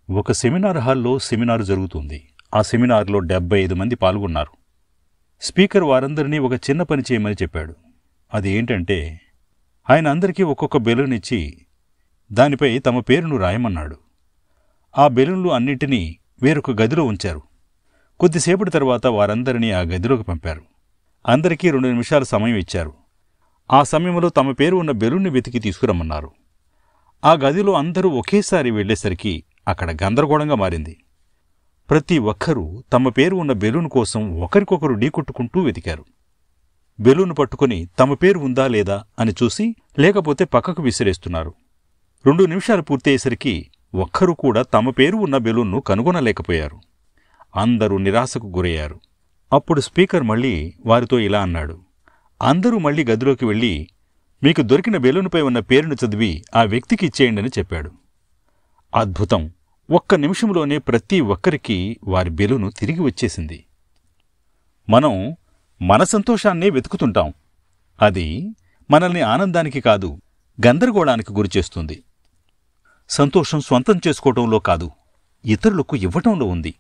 ఒక సెమినార్ హాల్లో సెమినార్ జరుగుతుంది. ఆ సెమినార్లో 75 మంది పాల్గొన్నారు. స్పీకర్ వారందరినీ ఒక చిన్న పని చేయమని చెప్పాడు. అది ఏంటంటే, ఆయన అందరికీ ఒక్కొక్క బెలూన్ ఇచ్చి దానిపై తమ పేరును రాయమన్నాడు. ఆ బెలూన్లు అన్నింటినీ వేరొక గదిలో ఉంచారు. కొద్దిసేపటి తర్వాత వారందరినీ ఆ గదిలోకి పంపారు. అందరికీ 2 నిమిషాల సమయం ఇచ్చారు. ఆ సమయంలో తమ పేరు ఉన్న బెలూన్ని వెతికి తీసుకురమ్మన్నారు. ఆ గదిలో అందరూ ఒకేసారి వెళ్లేసరికి అక్కడ గందరగోళంగా మారింది. ప్రతి ఒక్కరూ తమ పేరు ఉన్న బెలూన్ కోసం ఒకరికొకరు ఢీకొట్టుకుంటూ వెతికారు. బెలూన్ పట్టుకుని తమ పేరు ఉందా లేదా అని చూసి, లేకపోతే పక్కకు విసిరేస్తున్నారు. 2 నిమిషాలు పూర్తయ్యేసరికి ఒక్కరూ కూడా తమ పేరు ఉన్న బెలూన్ను కనుగొనలేకపోయారు. అందరూ నిరాశకు గురయ్యారు. అప్పుడు స్పీకర్ మళ్ళీ వారితో ఇలా అన్నాడు. అందరూ మళ్లీ గదిలోకి వెళ్లి మీకు దొరికిన బెలూన్పై ఉన్న పేరును చదివి ఆ వ్యక్తికి ఇచ్చేయండని చెప్పాడు. అద్భుతం! 1 నిమిషంలోనే ప్రతి ఒక్కరికి వారి బెలూను తిరిగి వచ్చేసింది. మనం మన సంతోషాన్నే వెతుకుతుంటాం. అది మనల్ని ఆనందానికి కాదు, గందరగోళానికి గురిచేస్తుంది. సంతోషం స్వంతం చేసుకోవటంలో కాదు, ఇతరులకు ఇవ్వటంలో ఉంది.